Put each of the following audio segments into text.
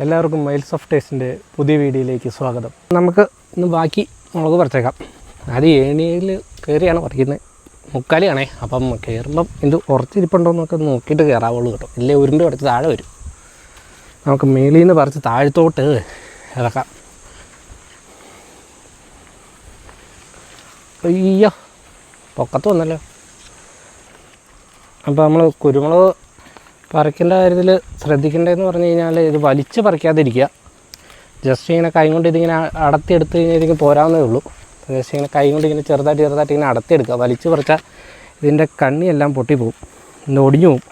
എല്ലാവർക്കും miles of ടേസ്റ്റിൻ്റെ പുതിയ വീഡിയോയിലേക്ക് സ്വാഗതം. നമുക്ക് ഇന്ന് ബാക്കി മുളക് പറിച്ചേക്കാം. അത് ഏണിയിൽ കയറിയാണ് പറിക്കുന്നത്. മുക്കാലിയാണേ. അപ്പം കയറുമ്പം ഇത് ഉറച്ചിരിപ്പുണ്ടോ എന്നൊക്കെ നോക്കിയിട്ട് കയറാവുള്ളൂ കേട്ടോ. ഇല്ലേ ഉരുണ്ട് കിടച്ച് താഴെ വരും. നമുക്ക് മേളിൽ നിന്ന് പറിച്ച് താഴത്തോട്ട് ഇറക്കാം. അയ്യോ പൊക്കത്ത് വന്നല്ലോ. അപ്പോൾ നമ്മൾ കുരുമുളക് പറിക്കേണ്ട കാര്യത്തിൽ ശ്രദ്ധിക്കേണ്ടതെന്ന് പറഞ്ഞു കഴിഞ്ഞാൽ ഇത് വലിച്ച് പറിക്കാതിരിക്കുക. ജസ്റ്റ് ഇങ്ങനെ കൈ കൊണ്ട് ഇതിങ്ങനെ അടത്തിയെടുത്ത് കഴിഞ്ഞാൽ ഇതിങ്ങനെ പോരാവുന്നേ ഉള്ളൂ. ജസ്റ്റ് ഇങ്ങനെ കൈ കൊണ്ട് ഇങ്ങനെ ചെറുതായിട്ട് ഇങ്ങനെ അടത്തിയെടുക്കുക. വലിച്ച് പറിച്ചാൽ ഇതിൻ്റെ കണ്ണിയെല്ലാം പൊട്ടിപ്പോവും, ഇത് ഒടിഞ്ഞു പോവും.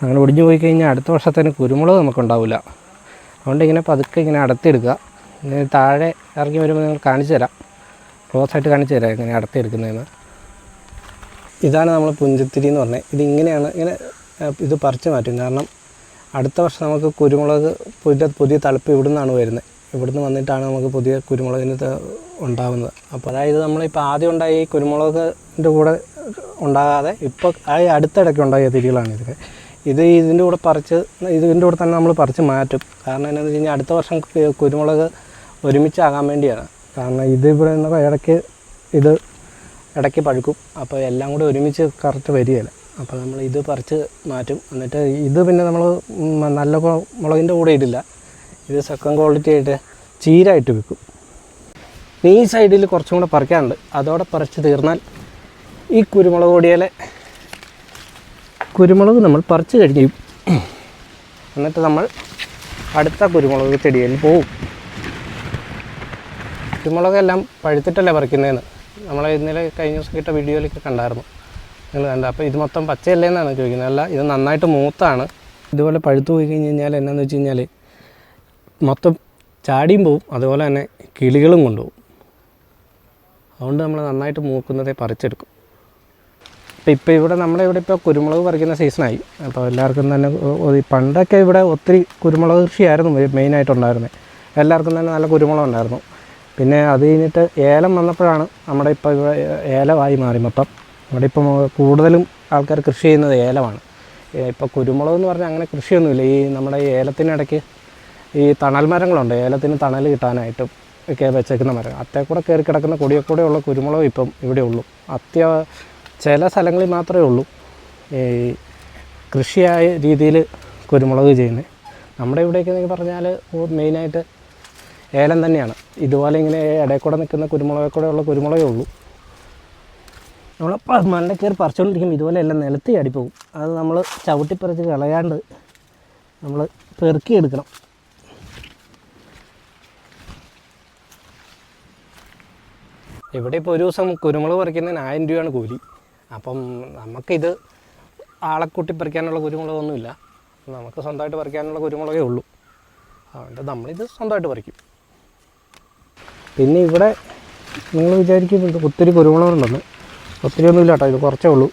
അങ്ങനെ ഒടിഞ്ഞു പോയി കഴിഞ്ഞാൽ അടുത്ത വർഷത്തേന് കുരുമുളക് നമുക്കുണ്ടാവില്ല. അതുകൊണ്ട് ഇങ്ങനെ പതുക്കെ ഇങ്ങനെ അടത്തിയെടുക്കുക. താഴെ ഇറങ്ങി വരുമ്പോൾ നിങ്ങൾ കാണിച്ചു തരാം, ക്ലോസായിട്ട് കാണിച്ചു തരാം ഇങ്ങനെ അടത്തിയെടുക്കുന്നതെന്ന്. ഇതാണ് നമ്മൾ പുഞ്ചത്തിരി എന്ന് പറഞ്ഞത്. ഇതിങ്ങനെയാണ് ഇങ്ങനെ ഇത് പറിച്ച് മാറ്റും. കാരണം അടുത്ത വർഷം നമുക്ക് കുരുമുളക് പുതിയ തളിപ്പ് ഇവിടെ നിന്നാണ് വരുന്നത്. ഇവിടുന്ന് വന്നിട്ടാണ് നമുക്ക് പുതിയ കുരുമുളകിന് ഉണ്ടാകുന്നത്. അപ്പോൾ അതായത് നമ്മളിപ്പോൾ ആദ്യം ഉണ്ടായി കുരുമുളകിൻ്റെ കൂടെ ഉണ്ടാകാതെ ഇപ്പോൾ അടുത്തിടയ്ക്ക് ഉണ്ടായ തിരികളാണ് ഇതൊക്കെ. ഇതിൻ്റെ കൂടെ ഇതിൻ്റെ കൂടെ തന്നെ നമ്മൾ പറിച്ച് മാറ്റും. കാരണം എന്താണെന്ന് വെച്ച് കഴിഞ്ഞാൽ അടുത്ത വർഷം കുരുമുളക് ഒരുമിച്ചാകാൻ വേണ്ടിയാണ്. കാരണം ഇവിടെ നിന്ന് ഇടയ്ക്ക് പഴുക്കും. അപ്പോൾ എല്ലാം കൂടി ഒരുമിച്ച് കറക്റ്റ് വരികയില്ല. അപ്പോൾ നമ്മൾ ഇത് പറിച്ച് മാറ്റും. എന്നിട്ട് ഇത് പിന്നെ നമ്മൾ നല്ല മുളകിൻ്റെ കൂടെ ഇടില്ല. ഇത് സെക്കൻഡ് ക്വാളിറ്റി ആയിട്ട് ചീരായിട്ട് വെക്കും. ഈ സൈഡിൽ കുറച്ചും കൂടെ പറിക്കാനുണ്ട്. അതോടെ പറിച്ച് തീർന്നാൽ ഈ കുരുമുളക് പൊടിയിലെ കുരുമുളക് നമ്മൾ പറിച്ച് കഴിഞ്ഞു. എന്നിട്ട് നമ്മൾ അടുത്ത കുരുമുളക് ചെടിയിൽ പോവും. കുരുമുളകെല്ലാം പഴുത്തിട്ടല്ലേ പറിക്കുന്നതെന്ന് നമ്മൾ ഇന്നലെ കഴിഞ്ഞ ദിവസം കിട്ട വീഡിയോയിലൊക്കെ കണ്ടായിരുന്നു. നിങ്ങൾ കണ്ട. അപ്പോൾ ഇത് മൊത്തം പച്ചയല്ലേ എന്നാണ് ചോദിക്കുന്നത്. അല്ല, ഇത് നന്നായിട്ട് മൂത്താണ്. ഇതുപോലെ പഴുത്തു പോയി കഴിഞ്ഞ് കഴിഞ്ഞാൽ എന്നാന്ന് വെച്ച് കഴിഞ്ഞാൽ മൊത്തം ചാടിയും പോവും, അതുപോലെ തന്നെ കിളികളും കൊണ്ടുപോകും. അതുകൊണ്ട് നമ്മൾ നന്നായിട്ട് മൂക്കുന്നതേ പറിച്ചെടുക്കും. ഇപ്പോൾ ഇവിടെ ഇപ്പോൾ കുരുമുളക് പറിക്കുന്ന സീസണായി. അപ്പോൾ എല്ലാവർക്കും തന്നെ പണ്ടൊക്കെ ഇവിടെ ഒത്തിരി കുരുമുളക് കൃഷിയായിരുന്നു മെയിനായിട്ടുണ്ടായിരുന്നത്. എല്ലാവർക്കും തന്നെ നല്ല കുരുമുളക് ഉണ്ടായിരുന്നു. പിന്നെ അത് കഴിഞ്ഞിട്ട് ഏലം വന്നപ്പോഴാണ് നമ്മുടെ ഇപ്പോൾ ഇവിടെ ഏലമായി മാറി മൊത്തം. ഇവിടെ ഇപ്പം കൂടുതലും ആൾക്കാർ കൃഷി ചെയ്യുന്നത് ഏലമാണ്. ഇപ്പോൾ കുരുമുളക് എന്ന് പറഞ്ഞാൽ അങ്ങനെ കൃഷിയൊന്നുമില്ല. നമ്മുടെ ഏലത്തിനിടയ്ക്ക് തണൽ മരങ്ങളുണ്ട്. ഏലത്തിന് തണൽ കിട്ടാനായിട്ടും ഒക്കെ വെച്ചേക്കുന്ന മരം. അത്തേക്കൂടെ കയറി കിടക്കുന്ന കൊടിയക്കൂടെ ഉള്ള കുരുമുളക് ഇപ്പം ഇവിടെ ഉള്ളൂ. ചില സ്ഥലങ്ങളിൽ മാത്രമേ ഉള്ളൂ കൃഷിയായ രീതിയിൽ കുരുമുളക് ചെയ്യുന്നത്. നമ്മുടെ ഇവിടേക്ക് എന്നൊക്കെ പറഞ്ഞാൽ മെയിനായിട്ട് ഏലം തന്നെയാണ്. ഇതുപോലെ ഇങ്ങനെ ഇടയിൽ കൂടെ നിൽക്കുന്ന കുരുമുളകൂടെ ഉള്ള കുരുമുളകേ ഉള്ളൂ. നമ്മളപ്പോൾ മണ്ട കയറി പറിച്ചുകൊണ്ടിരിക്കുമ്പോൾ ഇതുപോലെ എല്ലാം നിലത്ത് ചാടിപ്പോകും. അത് നമ്മൾ ചവിട്ടിപ്പറിച്ച് കളയാണ്ട് നമ്മൾ പെറുക്കിയെടുക്കണം. ഇവിടെ ഇപ്പോൾ ഒരു ദിവസം കുരുമുളക് പറിക്കുന്നതിന് 1000 രൂപയാണ് കൂലി. അപ്പം നമുക്കിത് ആളെക്കൂട്ടി പറിക്കാനുള്ള കുരുമുളകൊന്നുമില്ല. നമുക്ക് സ്വന്തമായിട്ട് പറിക്കാനുള്ള കുരുമുളകേ ഉള്ളൂ. അതുകൊണ്ട് നമ്മളിത് സ്വന്തമായിട്ട് പറിക്കും. പിന്നെ ഇവിടെ നിങ്ങൾ വിചാരിക്കും ഒത്തിരി കുരുമുളകുണ്ടെന്ന്. ഒത്തിരി ഒന്നുമില്ല കേട്ടോ, ഇത് കുറച്ചേ ഉള്ളൂ.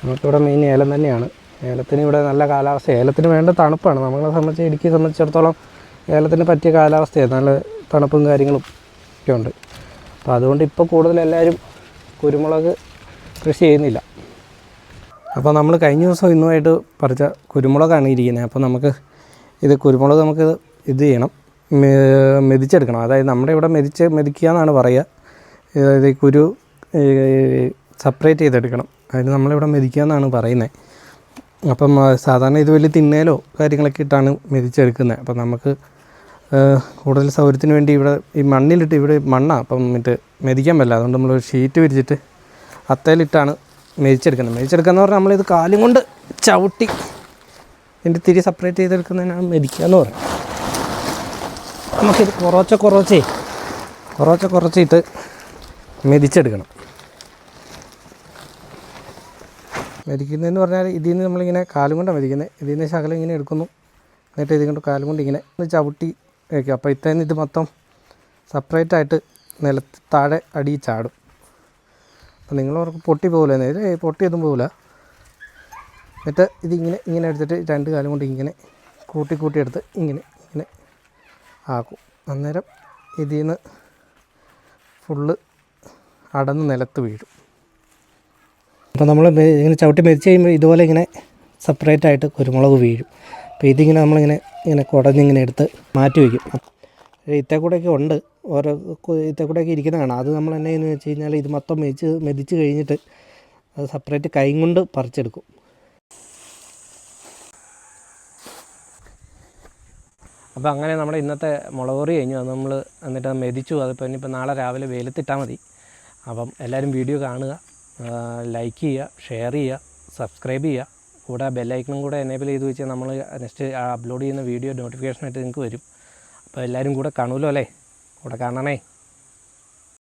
നമുക്കിവിടെ മെയിൻ ഏലം തന്നെയാണ്. ഏലത്തിന് ഇവിടെ നല്ല കാലാവസ്ഥ. ഏലത്തിന് വേണ്ട തണുപ്പാണ്. നമ്മളെ സംബന്ധിച്ച് ഇടുക്കിയെ സംബന്ധിച്ചിടത്തോളം ഏലത്തിന് പറ്റിയ കാലാവസ്ഥയാണ്. നല്ല തണുപ്പും കാര്യങ്ങളും ഒക്കെ ഉണ്ട്. അപ്പോൾ അതുകൊണ്ട് ഇപ്പോൾ കൂടുതൽ എല്ലാവരും കുരുമുളക് കൃഷി ചെയ്യുന്നില്ല. അപ്പോൾ നമ്മൾ കഴിഞ്ഞ ദിവസം ഇന്നുമായിട്ട് പറിച്ച കുരുമുളകാണ് ഇരിക്കുന്നത്. അപ്പോൾ നമുക്ക് കുരുമുളക് നമുക്ക് ഇത് ചെയ്യണം, മെതിച്ചെടുക്കണം. അതായത് നമ്മുടെ ഇവിടെ മെതിക്കുക എന്നാണ് പറയുക. അതായത് കുരു സെപ്പറേറ്റ് ചെയ്തെടുക്കണം. അതിന് നമ്മളിവിടെ മെതിക്കുക എന്നാണ് പറയുന്നത്. അപ്പം സാധാരണ ഇത് വലിയ തിണ്ണയിലോ കാര്യങ്ങളൊക്കെ ഇട്ടാണ് മെതിച്ചെടുക്കുന്നത്. അപ്പം നമുക്ക് കൂടുതൽ സൗകര്യത്തിന് വേണ്ടി ഇവിടെ ഈ മണ്ണിലിട്ട് ഇവിടെ മണ്ണാണ്. അപ്പം മെതിക്കാൻ പറ്റില്ല. അതുകൊണ്ട് നമ്മളൊരു ഷീറ്റ് വിരിച്ചിട്ട് അത്തയിലിട്ടാണ് മെതിച്ചെടുക്കുന്നത്. മെതിച്ചെടുക്കുകയെന്ന് പറഞ്ഞാൽ നമ്മളിത് കാലും കൊണ്ട് ചവിട്ടി ഇതിൻ്റെ തിരി സെപ്പറേറ്റ് ചെയ്തെടുക്കുന്നതിനാണ് മെതിക്കുക എന്ന് പറയുന്നത്. നമുക്കിത് കുറച്ചിട്ട് മെതിച്ചെടുക്കണം. മെതിക്കുന്നതെന്ന് പറഞ്ഞാൽ ഇതിൽ നിന്ന് നമ്മളിങ്ങനെ കാലും കൊണ്ടാണ് മെതിക്കുന്നത്. ഇതിൽ നിന്ന് ശകലം ഇങ്ങനെ എടുക്കുന്നു, എന്നിട്ട് ഇത് കൊണ്ട് കാലും കൊണ്ട് ഇങ്ങനെ ചവിട്ടി വയ്ക്കും. അപ്പോൾ ഇത്തേന്ന് ഇത് മൊത്തം സെപ്പറേറ്റായിട്ട് നിലത്ത് താഴെ അടി ചാടും. അപ്പോൾ നിങ്ങളവർക്ക് പൊട്ടി പോകില്ല, ഇത് പൊട്ടിയൊന്നും പോകില്ല. എന്നിട്ട് ഇതിങ്ങനെ എടുത്തിട്ട് 2 കാലും കൊണ്ട് ഇങ്ങനെ കൂട്ടിയെടുത്ത് ഇങ്ങനെ ആക്കും. അന്നേരം ഇതിൽ നിന്ന് ഫുള്ള് അടന്ന് നിലത്ത് വീഴും. അപ്പോൾ നമ്മൾ ഇങ്ങനെ ചവിട്ടി മെതിച്ച് കഴിയുമ്പോൾ ഇതുപോലെ ഇങ്ങനെ സെപ്പറേറ്റായിട്ട് കുരുമുളക് വീഴും. അപ്പോൾ ഇതിങ്ങനെ ഇങ്ങനെ കുടഞ്ഞിങ്ങനെ എടുത്ത് മാറ്റി വയ്ക്കും. ഇത്തേക്കൂടെയൊക്കെ ഉണ്ട്, ഓരോ ഇത്തേക്കൂടെയൊക്കെ ഇരിക്കുന്ന കാണാം. അത് നമ്മൾ എന്നാന്ന് വെച്ച് കഴിഞ്ഞാൽ ഇത് മൊത്തം മെതിച്ച് കഴിഞ്ഞിട്ട് അത് സെപ്പറേറ്റ് കൈ കൊണ്ട് പറിച്ചെടുക്കും. അപ്പോൾ അങ്ങനെ നമ്മുടെ ഇന്നത്തെ മുളക് കറി കഴിഞ്ഞു. അത് നമ്മൾ എന്നിട്ട് മെതിച്ചു. അതിപ്പോൾ ഇനിയിപ്പോൾ നാളെ രാവിലെ വെയിലത്തിട്ടാൽ മതി. അപ്പം എല്ലാവരും വീഡിയോ കാണുക, ലൈക്ക് ചെയ്യുക, ഷെയർ ചെയ്യുക, സബ്സ്ക്രൈബ് ചെയ്യുക. കൂടെ ബെല്ലൈക്കണും കൂടെ എനേബിൾ ചെയ്ത് വെച്ചാൽ നമ്മൾ നെക്സ്റ്റ് അപ്ലോഡ് ചെയ്യുന്ന വീഡിയോ നോട്ടിഫിക്കേഷനായിട്ട് നിങ്ങൾക്ക് വരും. അപ്പോൾ എല്ലാവരും കൂടെ കാണുമല്ലോ അല്ലേ? കൂടെ കാണണേ.